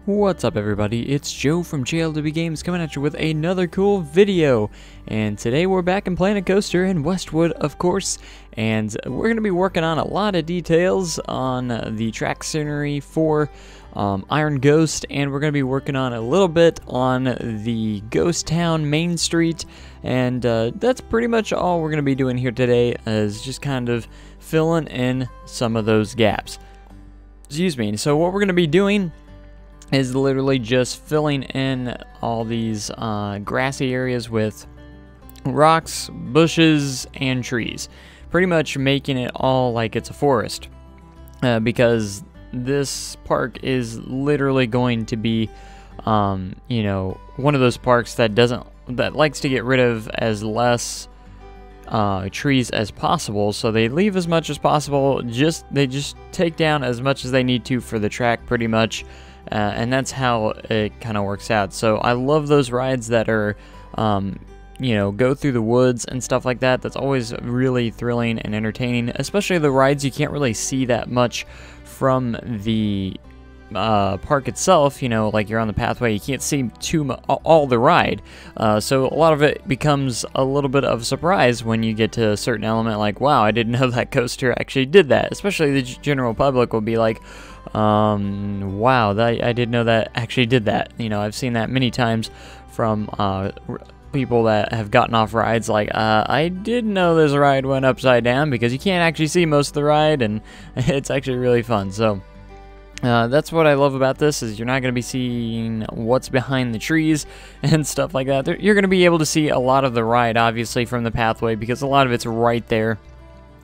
What's up everybody, it's Joe from JLW Games coming at you with another cool video. And today we're back in Planet Coaster in Westwood, of course. And we're going to be working on a lot of details on the track scenery for Iron Ghost. And we're going to be working on a little bit on the Ghost Town Main Street. And that's pretty much all we're going to be doing here today, is just kind of filling in some of those gaps. Excuse me. So what we're going to be doing is literally just filling in all these grassy areas with rocks, bushes, and trees. Pretty much making it all like it's a forest. Because this park is literally going to be, you know, one of those parks that likes to get rid of as less trees as possible. So they leave as much as possible. They just take down as much as they need to for the track, pretty much. And that's how it kind of works out. So I love those rides that are, you know, go through the woods and stuff like that. That's always really thrilling and entertaining, especially the rides you can't really see that much from the park itself. You know, like you're on the pathway, you can't see all the ride. So a lot of it becomes a little bit of a surprise when you get to a certain element, like, wow, I didn't know that coaster actually did that. Especially the general public will be like, wow, I didn't know that actually did that. You know, I've seen that many times from people that have gotten off rides, like, I didn't know this ride went upside down, because you can't actually see most of the ride, and it's actually really fun. So that's what I love about this, is you're not going to be seeing what's behind the trees and stuff like that. You're going to be able to see a lot of the ride, obviously, from the pathway, because a lot of it's right there,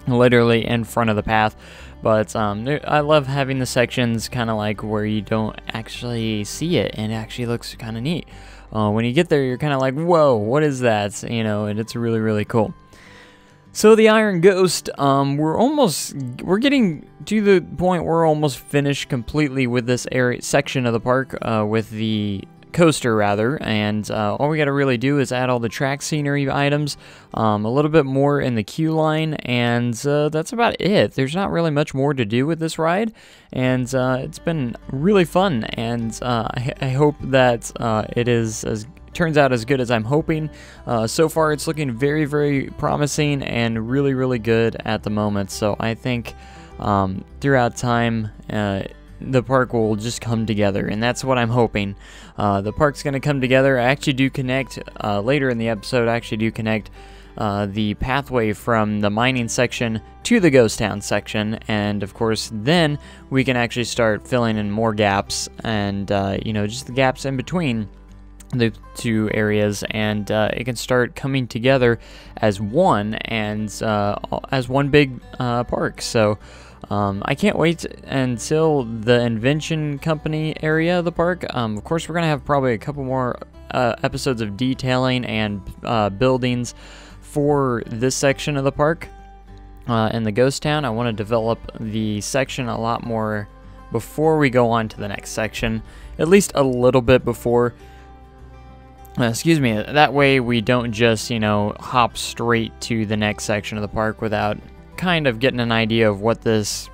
literally in front of the path. But I love having the sections kind of like where you don't actually see it, and it actually looks kind of neat. When you get there, you're kind of like, whoa, what is that? You know, and it's really, really cool. So the Iron Ghost, we're getting to the point where we're almost finished completely with this section of the park, with the coaster rather, and all we got to really do is add all the track scenery items, a little bit more in the queue line, and that's about it. There's not really much more to do with this ride, and it's been really fun, and I hope that it turns out as good as I'm hoping. So far it's looking very, very promising and really, really good at the moment. So I think throughout time the park will just come together, and that's what I'm hoping. The park's going to come together. I actually do connect, later in the episode, I actually do connect the pathway from the mining section to the Ghost Town section, and of course then we can actually start filling in more gaps, and you know, just the gaps in between the two areas, and it can start coming together as one, and as one big park. So I can't wait until the Invention Company area of the park. Of course, we're going to have probably a couple more episodes of detailing and buildings for this section of the park. In the Ghost Town, I want to develop the section a lot more before we go on to the next section, at least a little bit before. Excuse me, that way we don't just, you know, hop straight to the next section of the park without kind of getting an idea of what this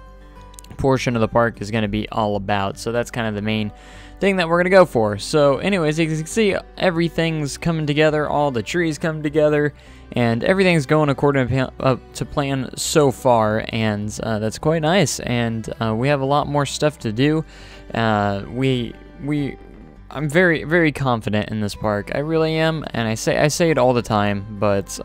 portion of the park is going to be all about. So that's kind of the main thing that we're going to go for. So anyways, as you can see, everything's coming together, all the trees come together, and everything's going according to plan so far, and that's quite nice. And we have a lot more stuff to do. I'm very, very confident in this park. I really am, and I say it all the time, but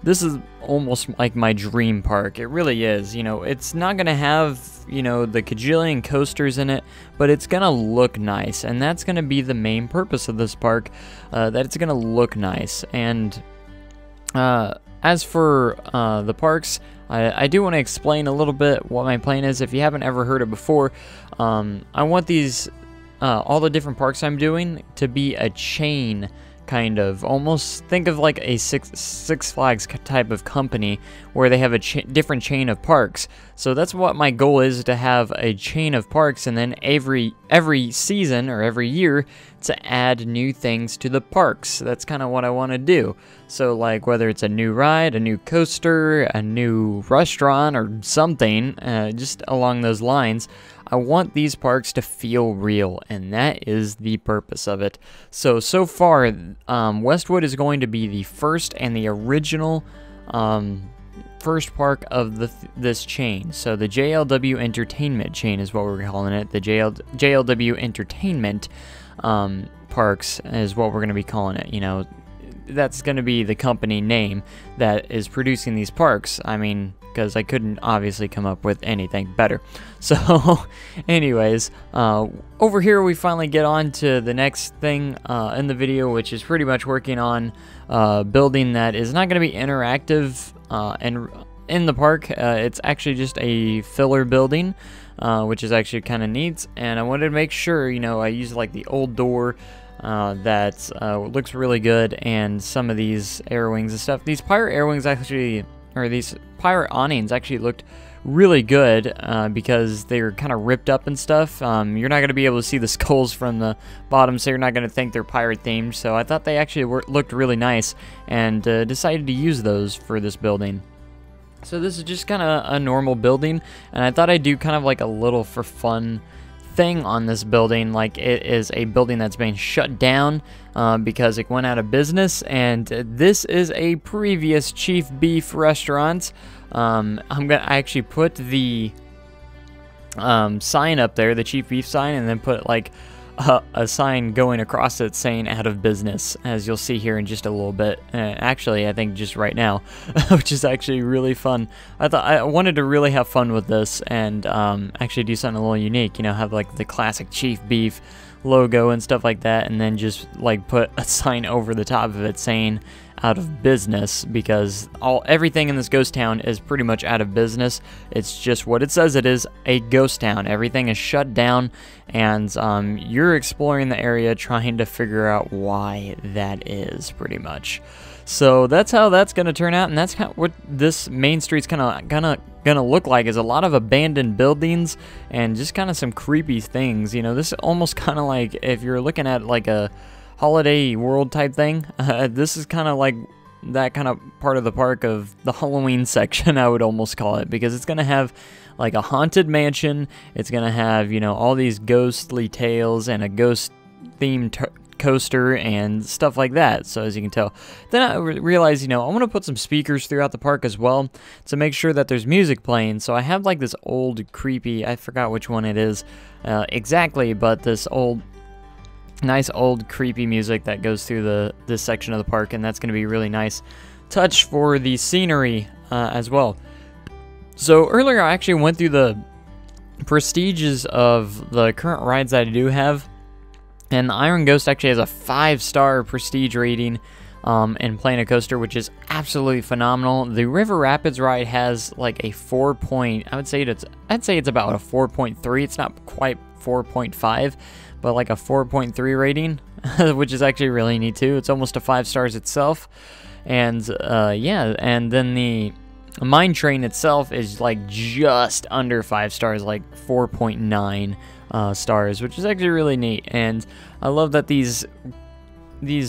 this is almost like my dream park. It really is. You know, it's not gonna have, you know, the kajillion coasters in it, but it's gonna look nice, and that's gonna be the main purpose of this park. That it's gonna look nice. And as for the parks, I do want to explain a little bit what my plan is. If you haven't ever heard it before, I want these all the different parks I'm doing to be a chain, kind of. Almost think of like a Six Flags type of company, where they have a different chain of parks. So that's what my goal is, to have a chain of parks, and then every season or every year to add new things to the parks. That's kind of what I want to do. So like whether it's a new ride, a new coaster, a new restaurant, or something, just along those lines, I want these parks to feel real, and that is the purpose of it. So far, Westwood is going to be the first and the original first park of this chain. So the JLW Entertainment chain is what we're calling it. The JLW Entertainment parks is what we're going to be calling it. You know, that's going to be the company name that is producing these parks. I mean, because I couldn't obviously come up with anything better. So anyways, over here we finally get on to the next thing in the video, which is pretty much working on a building that is not going to be interactive and in the park. It's actually just a filler building, which is actually kind of neat, and I wanted to make sure, you know, I used like the old door that looks really good, and some of these air wings and stuff. These pirate air wings actually, or these pirate awnings actually looked really good because they're kind of ripped up and stuff. You're not going to be able to see the skulls from the bottom, so you're not going to think they're pirate themed. So I thought they actually looked really nice, and decided to use those for this building. So this is just kind of a normal building, and I thought I'd do kind of like a little for fun thing on this building. Like, it is a building that's been shut down because it went out of business, and this is a previous Chief Beef restaurant. I actually put the sign up there, the Chief Beef sign, and then put like a sign going across it saying out of business, as you'll see here in just a little bit. Actually, I think just right now, which is actually really fun. I wanted to really have fun with this, and actually do something a little unique, you know, have like the classic Chief Beef logo and stuff like that, and then just like put a sign over the top of it saying out of business, because everything in this ghost town is pretty much out of business. It's just what it says it is, a ghost town. Everything is shut down, and you're exploring the area trying to figure out why that is, pretty much. So that's how that's gonna turn out, and that's what this main street's gonna look like, is a lot of abandoned buildings and just kind of some creepy things. You know, this is almost kind of like if you're looking at like a Holiday World type thing. This is kind of like that kind of part of the park of the Halloween section, I would almost call it, because it's going to have like a haunted mansion. It's going to have, you know, all these ghostly tales and a ghost themed coaster and stuff like that. So as you can tell, then I realized, you know, I want to put some speakers throughout the park as well to make sure that there's music playing. So I have like this old creepy, I forgot which one it is exactly, but this nice old creepy music that goes through this section of the park, and that's going to be a really nice touch for the scenery as well. So earlier I actually went through the prestiges of the current rides that I do have, and the Iron Ghost actually has a 5-star prestige rating in Planet Coaster, which is absolutely phenomenal. The River Rapids ride has like a 4 point, I'd say it's about a 4.3. It's not quite 4.5, but like a 4.3 rating, which is actually really neat too. It's almost a 5 stars itself. And yeah, and then the Mine Train itself is like just under 5 stars, like 4.9 stars, which is actually really neat. And I love that these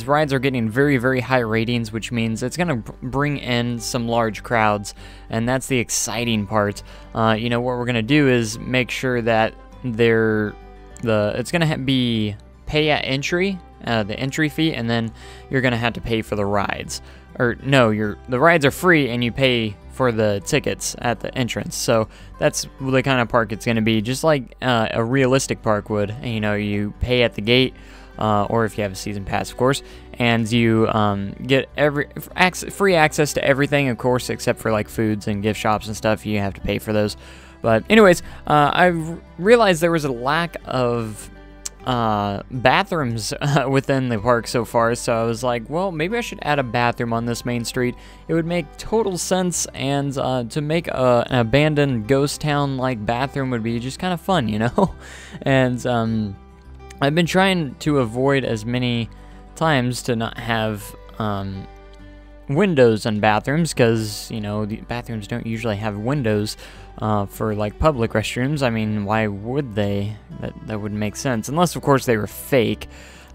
rides are getting very, very high ratings, which means it's going to bring in some large crowds, and that's the exciting part. You know, what we're going to do is make sure that it's going to be pay at entry, the entry fee, and then you're going to have to pay for the rides. Or no, the rides are free and you pay for the tickets at the entrance. So that's the kind of park it's going to be, just like a realistic park would. You know, you pay at the gate, or if you have a season pass, of course, and you get free access to everything, of course, except for like foods and gift shops and stuff. You have to pay for those. But anyways, I've realized there was a lack of bathrooms within the park so far, so I was like, well, maybe I should add a bathroom on this main street. It would make total sense, and to make an abandoned ghost town like bathroom would be just kind of fun, you know. And I've been trying to avoid as many times to not have windows in bathrooms, because, you know, the bathrooms don't usually have windows for like public restrooms. I mean, why would they? That wouldn't make sense, unless of course they were fake.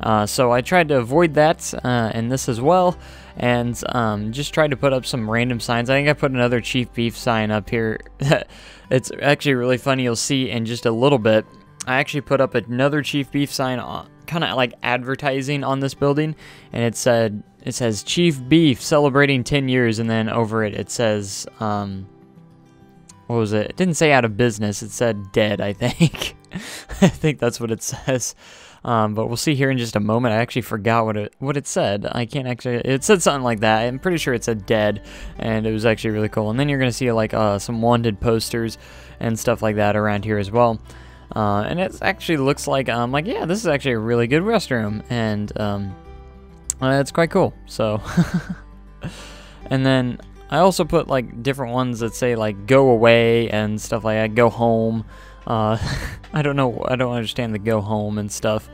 So I tried to avoid that in this as well, and just tried to put up some random signs. I think I put another Chief Beef sign up here. It's actually really funny. You'll see in just a little bit. I actually put up another Chief Beef sign, kind of like advertising on this building, and it says Chief Beef celebrating 10 years, and then over it says what was it? It didn't say out of business. It said dead, I think. I think that's what it says. But we'll see here in just a moment. I actually forgot what it said. I can't actually. It said something like that. I'm pretty sure it said dead, and it was actually really cool. And then you're gonna see like some wanted posters and stuff like that around here as well. And it actually looks like yeah, this is actually a really good restroom, and it's quite cool. So, and then I also put like different ones that say like go away and stuff like that, go home. I don't know, I don't understand the go home and stuff,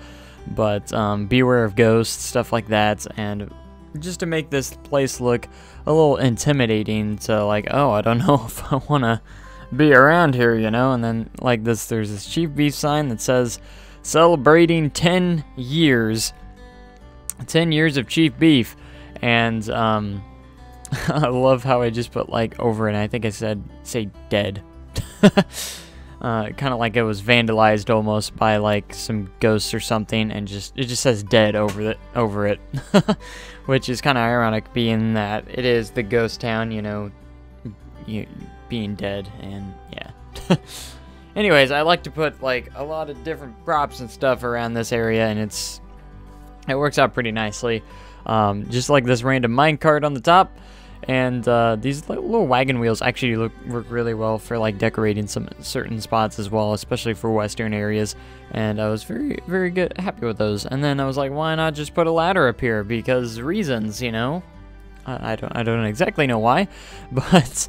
but beware of ghosts, stuff like that, and just to make this place look a little intimidating to like, oh, I don't know if I want to be around here, you know. And then like this, there's this Chief Beef sign that says celebrating 10 years of Chief Beef, and I love how I just put like over it, and I think I say dead. Kind of like it was vandalized almost by like some ghosts or something, and it just says dead over it, which is kind of ironic, being that it is the ghost town, you know, being dead, and yeah. Anyways, I like to put like a lot of different props and stuff around this area, and it works out pretty nicely. Just like this random minecart on the top. And these little wagon wheels actually work really well for like decorating some certain spots as well, especially for western areas. And I was very, very happy with those. And then I was like, why not just put a ladder up here? Because reasons, you know. I don't exactly know why, but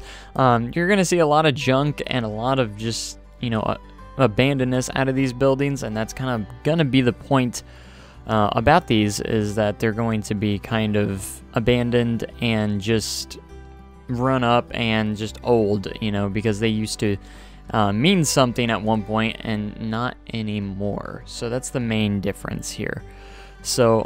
you're gonna see a lot of junk and a lot of just, you know, abandonedness out of these buildings, and that's kind of gonna be the point. About these is that they're going to be kind of abandoned and just run up and just old, you know, because they used to mean something at one point and not anymore. So that's the main difference here. So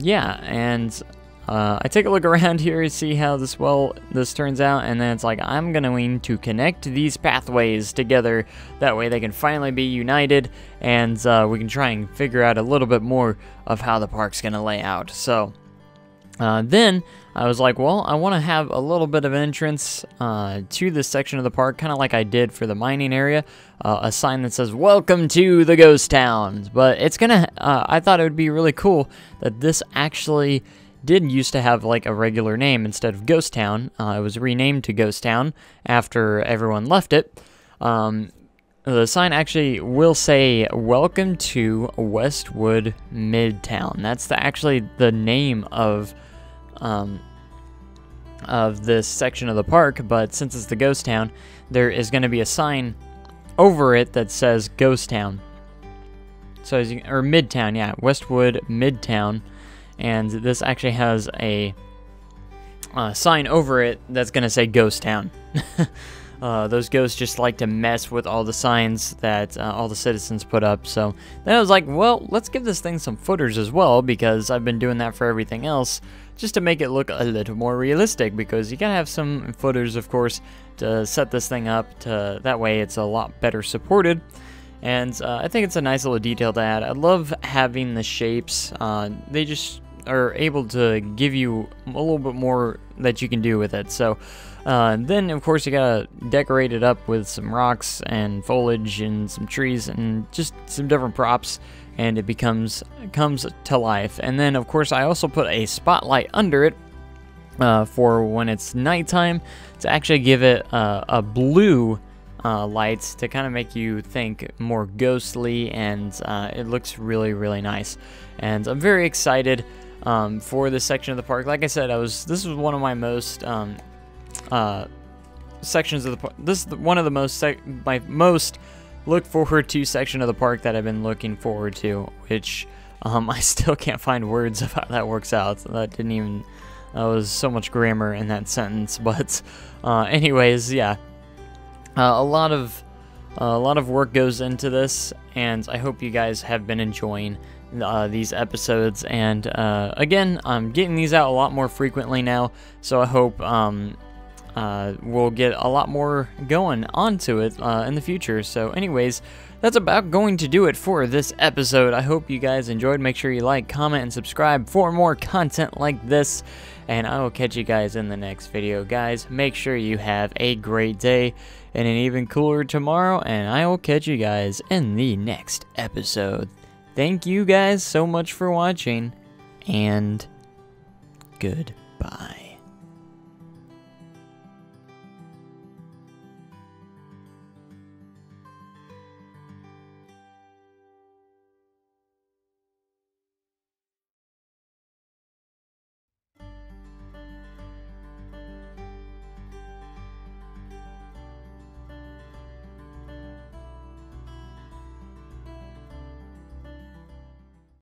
yeah, and I take a look around here to see how this turns out, and then it's like I'm going to connect these pathways together. That way they can finally be united, and we can try and figure out a little bit more of how the park's going to lay out. So then I was like, well, I want to have a little bit of an entrance to this section of the park, kind of like I did for the mining area, a sign that says "Welcome to the Ghost Town." But it's gonna, I thought it would be really cool that this actually did used to have like a regular name instead of Ghost Town. It was renamed to Ghost Town after everyone left it. The sign actually will say "Welcome to Westwood Midtown." That's actually the name of this section of the park. But since it's the Ghost Town, there is going to be a sign over it that says Ghost Town. So or Midtown, yeah, Westwood Midtown. And this actually has a sign over it that's going to say Ghost Town. Those ghosts just like to mess with all the signs that all the citizens put up. So then I was like, well, let's give this thing some footers as well, because I've been doing that for everything else, just to make it look a little more realistic, because you gotta have some footers, of course, to set this thing up. That way it's a lot better supported. And I think it's a nice little detail to add. I love having the shapes. They just are able to give you a little bit more that you can do with it. So then, of course, you gotta decorate it up with some rocks and foliage and some trees and just some different props, and it comes to life. And then, of course, I also put a spotlight under it for when it's nighttime, to actually give it a blue lights to kind of make you think more ghostly, and it looks really, really nice. And I'm very excited for this section of the park. Like I said, this was one of my most sections of the park. This is one of the my most look forward to section of the park that I've been looking forward to, which I still can't find words of how that works out. That was so much grammar in that sentence. But anyways, yeah. A lot of work goes into this, and I hope you guys have been enjoying these episodes, and again, I'm getting these out a lot more frequently now, so I hope we'll get a lot more going onto it in the future. So anyways, that's about going to do it for this episode. I hope you guys enjoyed. Make sure you like, comment, and subscribe for more content like this, and I will catch you guys in the next video. Guys, make sure you have a great day and an even cooler tomorrow, and I will catch you guys in the next episode. Thank you guys so much for watching, and goodbye.